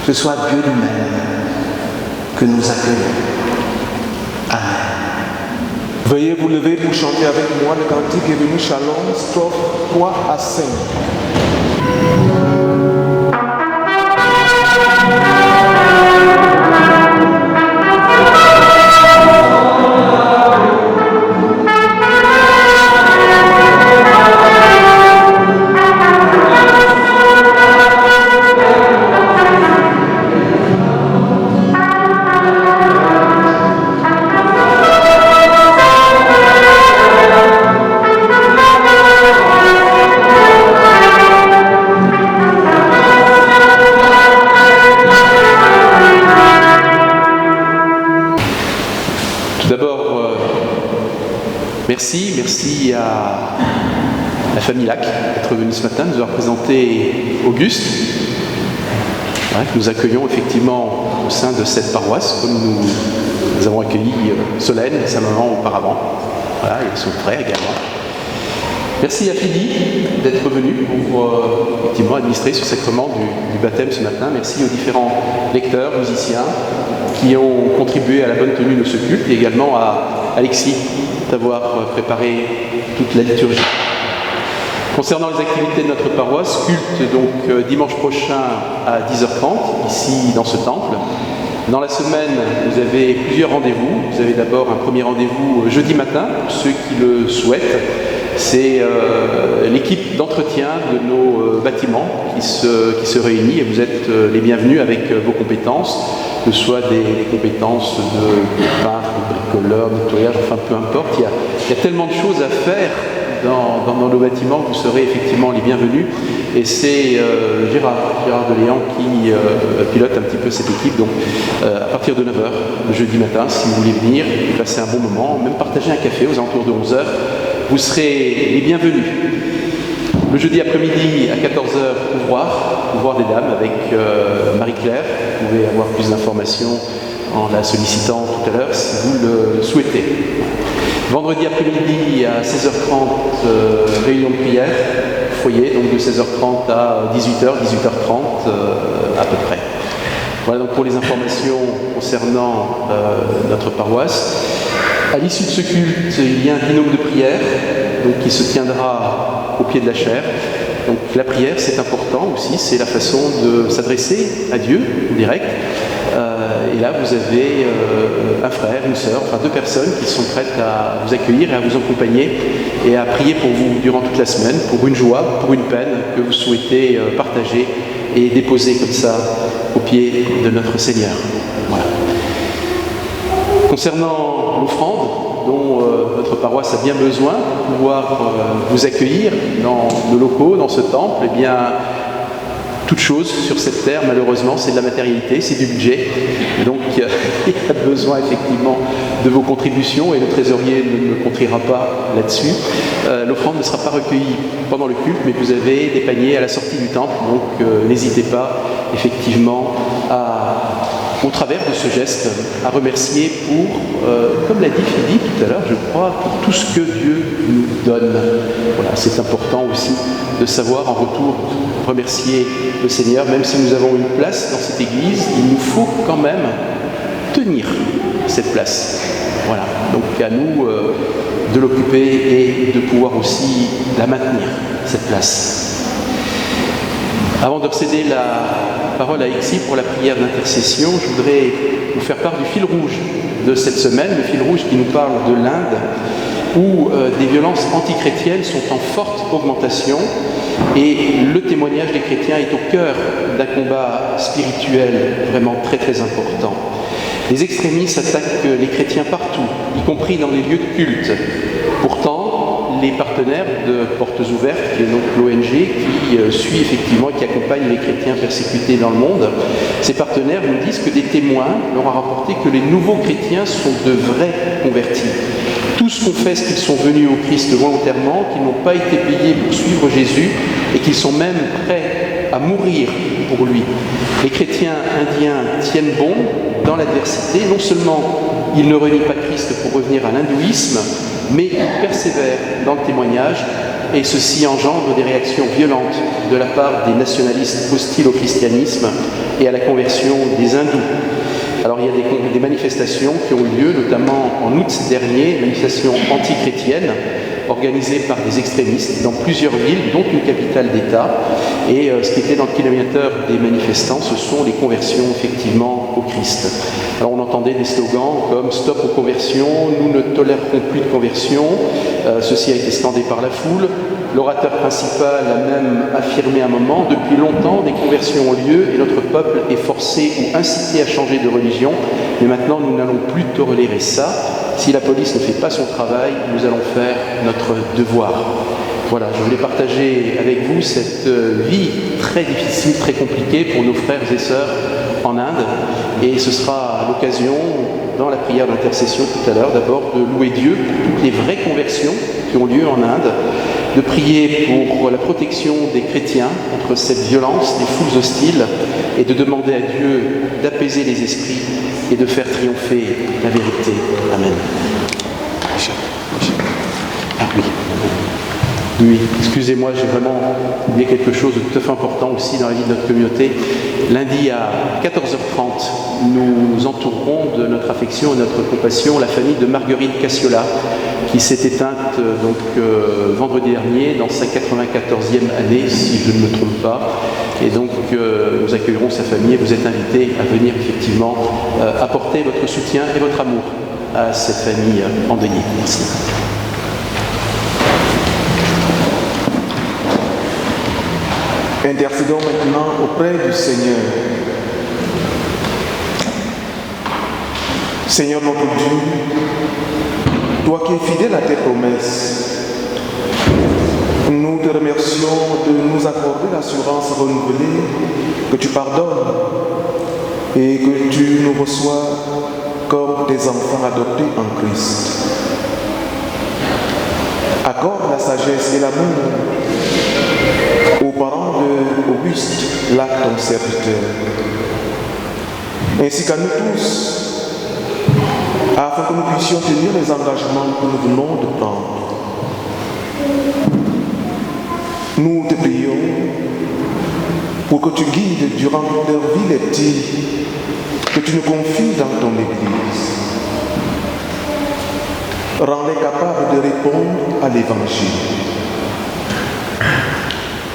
ce soit Dieu lui-même que nous accueillons. Amen. Veuillez vous lever pour chanter avec moi le cantique est venu Shalom, strophe 3 à 5. Merci à la famille Lac d'être venue ce matin, nous avoir présenté Auguste, que nous accueillons effectivement au sein de cette paroisse, comme nous avons accueilli Solène et sa maman auparavant, et son frère également. Merci à Fidi d'être venu pour effectivement administrer ce sacrement du baptême ce matin. Merci aux différents lecteurs, musiciens qui ont contribué à la bonne tenue de ce culte, et également à Alexis d'avoir préparé toute la liturgie. Concernant les activités de notre paroisse, culte donc dimanche prochain à 10h30, ici dans ce temple. Dans la semaine, vous avez plusieurs rendez-vous. Vous avez d'abord un premier rendez-vous jeudi matin, pour ceux qui le souhaitent. C'est l'équipe d'entretien de nos bâtiments qui se réunit, et vous êtes les bienvenus avec vos compétences, que ce soit des compétences de peintre, de bricoleur, de nettoyage, enfin peu importe. Il y a tellement de choses à faire dans nos bâtiments que vous serez effectivement les bienvenus. Et c'est Gérard Deléan qui pilote un petit peu cette équipe. Donc à partir de 9h, le jeudi matin, si vous voulez venir et passer un bon moment, même partager un café aux alentours de 11h, vous serez les bienvenus. Le jeudi après-midi à 14h, ouvroir des dames avec Marie-Claire. Vous pouvez avoir plus d'informations en la sollicitant tout à l'heure si vous le souhaitez. Vendredi après-midi à 16h30, réunion de prière, foyer, donc de 16h30 à 18h, 18h30 à peu près. Voilà donc pour les informations concernant notre paroisse. À l'issue de ce culte, il y a un binôme de prière donc, qui se tiendra au pied de la chaire. Donc la prière, c'est important aussi, c'est la façon de s'adresser à Dieu en direct. Et là, vous avez un frère, une sœur, enfin 2 personnes qui sont prêtes à vous accueillir et à vous accompagner et à prier pour vous durant toute la semaine, pour une joie, pour une peine que vous souhaitez partager et déposer comme ça au pied de notre Seigneur. Voilà. Concernant l'offrande, dont notre paroisse a bien besoin pour pouvoir vous accueillir dans nos locaux, dans ce temple, eh bien, toute chose sur cette terre, malheureusement, c'est de la matérialité, c'est du budget. Et donc, trésorier a besoin effectivement de vos contributions et le trésorier ne me contriera pas là-dessus. L'offrande ne sera pas recueillie pendant le culte, mais vous avez des paniers à la sortie du temple, donc n'hésitez pas effectivement au travers de ce geste, à remercier pour, comme l'a dit Philippe tout à l'heure, je crois, pour tout ce que Dieu nous donne. Voilà, c'est important aussi de savoir en retour remercier le Seigneur, même si nous avons une place dans cette Église, il nous faut quand même tenir cette place. Voilà, donc à nous de l'occuper et de pouvoir aussi la maintenir, cette place. Avant de céder la parole à Exi pour la prière d'intercession, je voudrais vous faire part du fil rouge de cette semaine, le fil rouge qui nous parle de l'Inde, où des violences antichrétiennes sont en forte augmentation et le témoignage des chrétiens est au cœur d'un combat spirituel vraiment très très important. Les extrémistes attaquent les chrétiens partout, y compris dans les lieux de culte. Pourtant, les partenaires de Portes Ouvertes, qui est donc l'ONG qui suit effectivement et qui accompagne les chrétiens persécutés dans le monde, ces partenaires nous disent que des témoins leur ont rapporté que les nouveaux chrétiens sont de vrais convertis. Tous confessent qu'ils sont venus au Christ volontairement, qu'ils n'ont pas été payés pour suivre Jésus et qu'ils sont même prêts à mourir pour lui. Les chrétiens indiens tiennent bon dans l'adversité. Non seulement ils ne renient pas Christ pour revenir à l'hindouisme, mais ils persévèrent dans le témoignage et ceci engendre des réactions violentes de la part des nationalistes hostiles au christianisme et à la conversion des hindous. Alors il y a des manifestations qui ont eu lieu, notamment en août dernier, manifestations anti-chrétiennes organisées par des extrémistes dans plusieurs villes, dont une capitale d'État. Et ce qui était dans le kilomètre des manifestants, ce sont les conversions effectivement au Christ. Alors on entendait des slogans comme « Stop aux conversions »,« Nous ne tolérerons plus de conversion ». Ceci a été scandé par la foule. L'orateur principal a même affirmé à un moment « Depuis longtemps, des conversions ont lieu et notre peuple est forcé ou incité à changer de religion, mais maintenant nous n'allons plus tolérer ça. Si la police ne fait pas son travail, nous allons faire notre devoir. » Voilà, je voulais partager avec vous cette vie très difficile, très compliquée pour nos frères et sœurs en Inde. Et ce sera l'occasion, dans la prière d'intercession tout à l'heure, d'abord de louer Dieu pour toutes les vraies conversions qui ont lieu en Inde, de prier pour la protection des chrétiens contre cette violence, des foules hostiles, et de demander à Dieu d'apaiser les esprits et de faire triompher la vérité. Amen. Ah oui. Oui, excusez-moi, j'ai vraiment oublié quelque chose de tout à fait important aussi dans la vie de notre communauté. Lundi à 14h30, nous entourerons de notre affection et notre compassion la famille de Marguerite Cassiola, qui s'est éteinte vendredi dernier dans sa 94e année, si je ne me trompe pas. Et donc nous accueillerons sa famille et vous êtes invités à venir effectivement apporter votre soutien et votre amour à cette famille endeuillée. Merci. Intercédons maintenant auprès du Seigneur. Seigneur notre Dieu, toi qui es fidèle à tes promesses, nous te remercions de nous accorder l'assurance renouvelée que tu pardonnes et que tu nous reçois comme des enfants adoptés en Christ. Accorde la sagesse et l'amour aux parents d'Auguste, là ton serviteur, ainsi qu'à nous tous, afin que nous puissions tenir les engagements que nous venons de prendre. Nous te prions pour que tu guides durant leur vie les petits que tu nous confies dans ton Église. Rends-les capables de répondre à l'Évangile.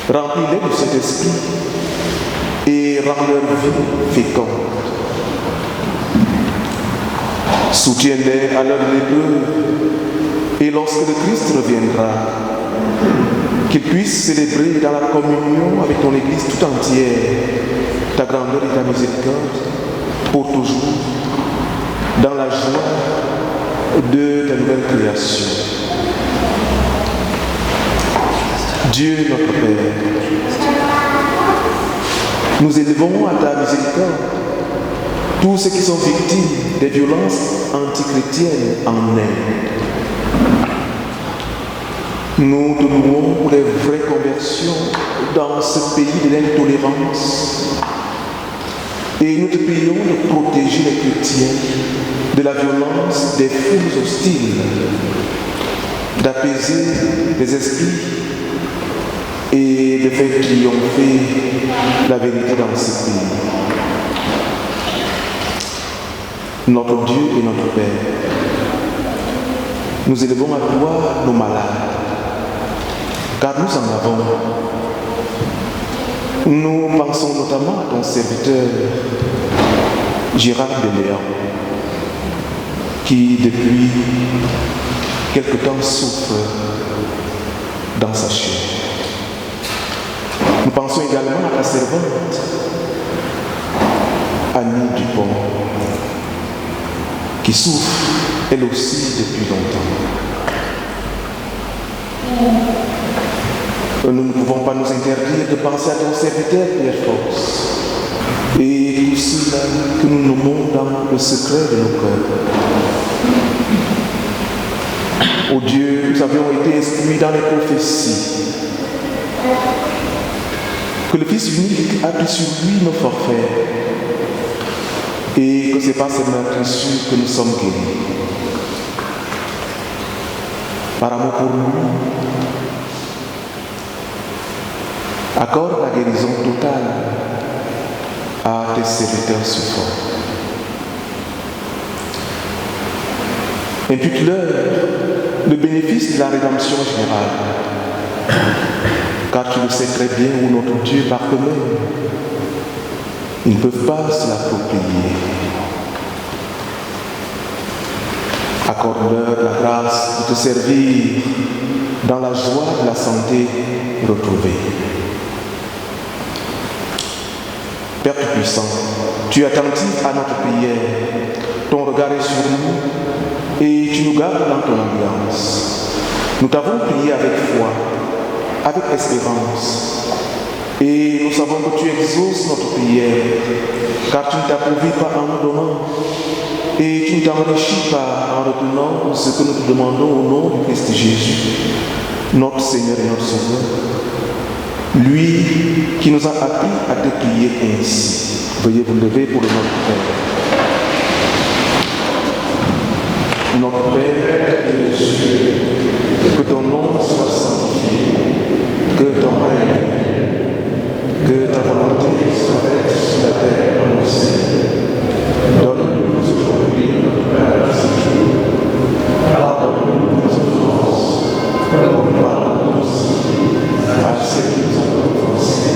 Remplis-les de cet esprit et rends leur vie féconde. Soutiens-les à leur épreuve et lorsque le Christ reviendra, qu'ils puissent célébrer dans la communion avec ton Église tout entière ta grandeur et ta miséricorde pour toujours, dans la joie de ta nouvelle création. Dieu notre Père, nous élevons à ta miséricorde tous ceux qui sont victimes des violences antichrétiennes en Inde. Nous te louons pour les vraies conversions dans ce pays de l'intolérance. Et nous te prions de protéger les chrétiens de la violence des foules hostiles, d'apaiser les esprits et de faire triompher la vérité dans ce pays. Notre Dieu et notre Père, nous élevons à toi nos malades, car nous en avons. Nous pensons notamment à ton serviteur Gérard Deléon, qui depuis quelque temps souffre dans sa chair. Nous pensons également à ta servante Annie Dupont, qui souffre elle aussi depuis longtemps. Nous ne pouvons pas nous interdire de penser à ton serviteur Pierre Force et tous ceux que nous nommons dans le secret de nos cœurs. Ô Dieu, nous avions été instruits dans les prophéties que le Fils unique a pris sur lui nos forfaits et que c'est par ses meurtrissures que nous sommes guéris. Par amour pour lui, accorde la guérison totale à tes serviteurs souffrants. Impute-leur le bénéfice de la rédemption générale, car tu le sais très bien où notre Dieu partenaire. Ils ne peuvent pas se l'approprier. Accorde-leur la grâce de te servir dans la joie de la santé retrouvée. Père Tout-Puissant, tu es attentif à notre prière, ton regard est sur nous et tu nous gardes dans ton alliance. Nous t'avons prié avec foi, avec espérance, et nous savons que tu exauces notre prière, car tu ne t'approvis pas en nous donnant, et tu ne t'enrichis pas en retenant ce que nous te demandons au nom du Christ Jésus, notre Seigneur et notre Sauveur. Lui qui nous a appris à te prier ainsi. Veuillez vous lever pour le Notre Père. Notre Père qui es aux cieux, que ton nom soit sanctifié, que ton règne vienne, que ta volonté soit faite sur la terre comme au ciel. Donne-nous aujourd'hui notre pain de ce jour. Pardonne-nous nos offenses, comme nous pardonnons aussi à ceux qui nous ont offensés.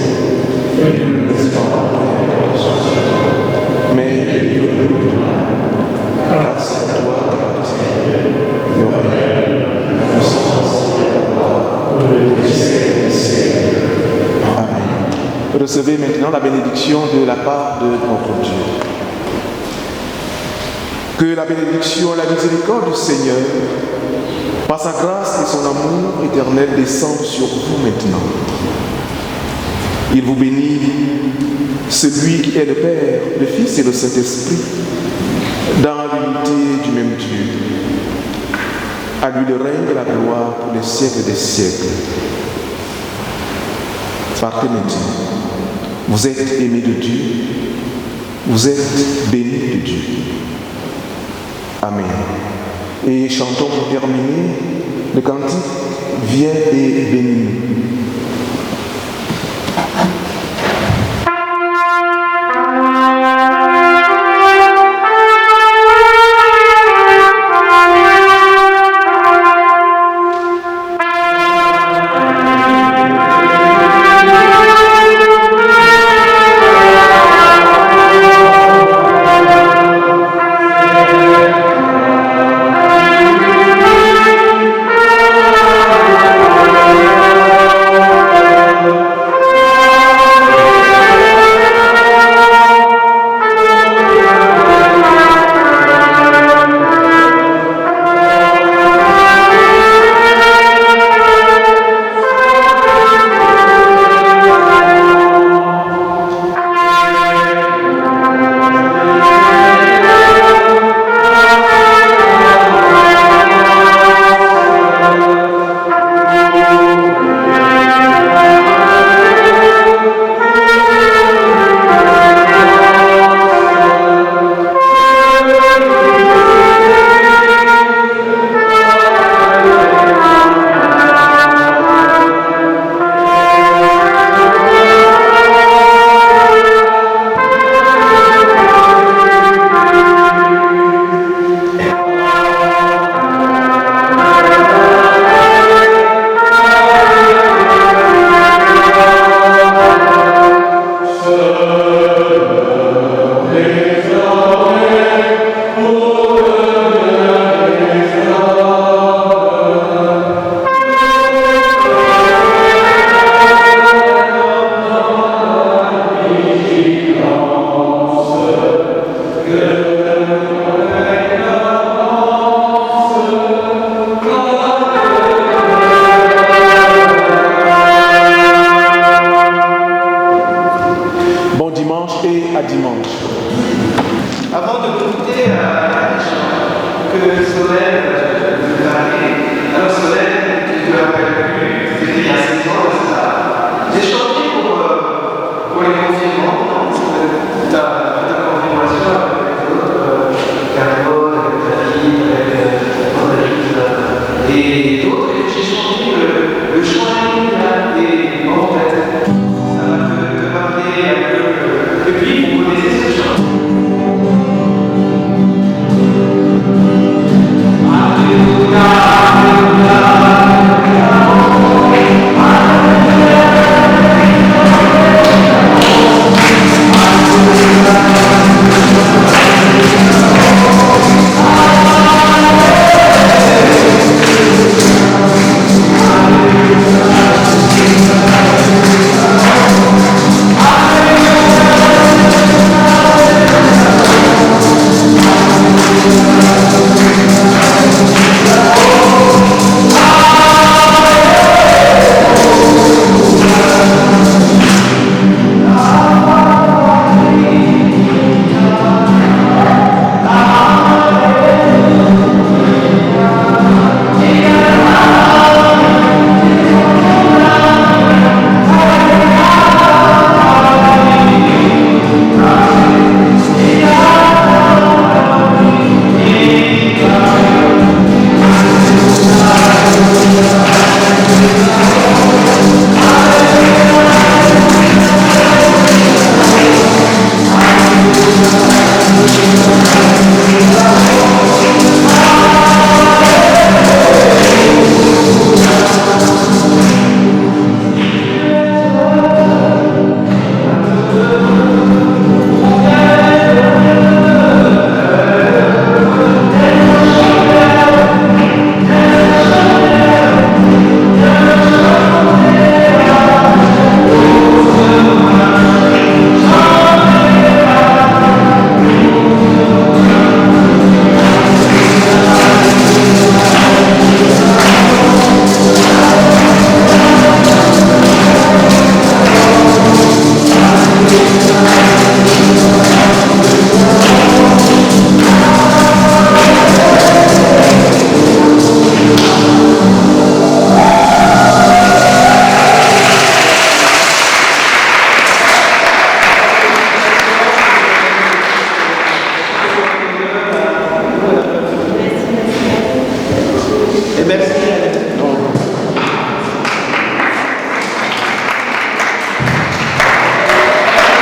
Et ne nous laisse pas entrer en tentation, mais délivre-nous du mal. Car c'est à toi qu'appartient le règne, la puissance et la gloire, pour les siècles des siècles. Amen. Recevez maintenant la bénédiction de la part de notre Dieu. Que la bénédiction et la miséricorde du Seigneur, par sa grâce et son amour éternel, descendent sur vous maintenant. Il vous bénit, celui qui est le Père, le Fils et le Saint-Esprit, dans l'unité du même Dieu. À lui le règne et la gloire pour les siècles des siècles. Partez maintenant. Vous êtes aimés de Dieu. Vous êtes bénis de Dieu. Amen. Et chantons pour terminer le cantique « Viens et bénis-nous ». domaine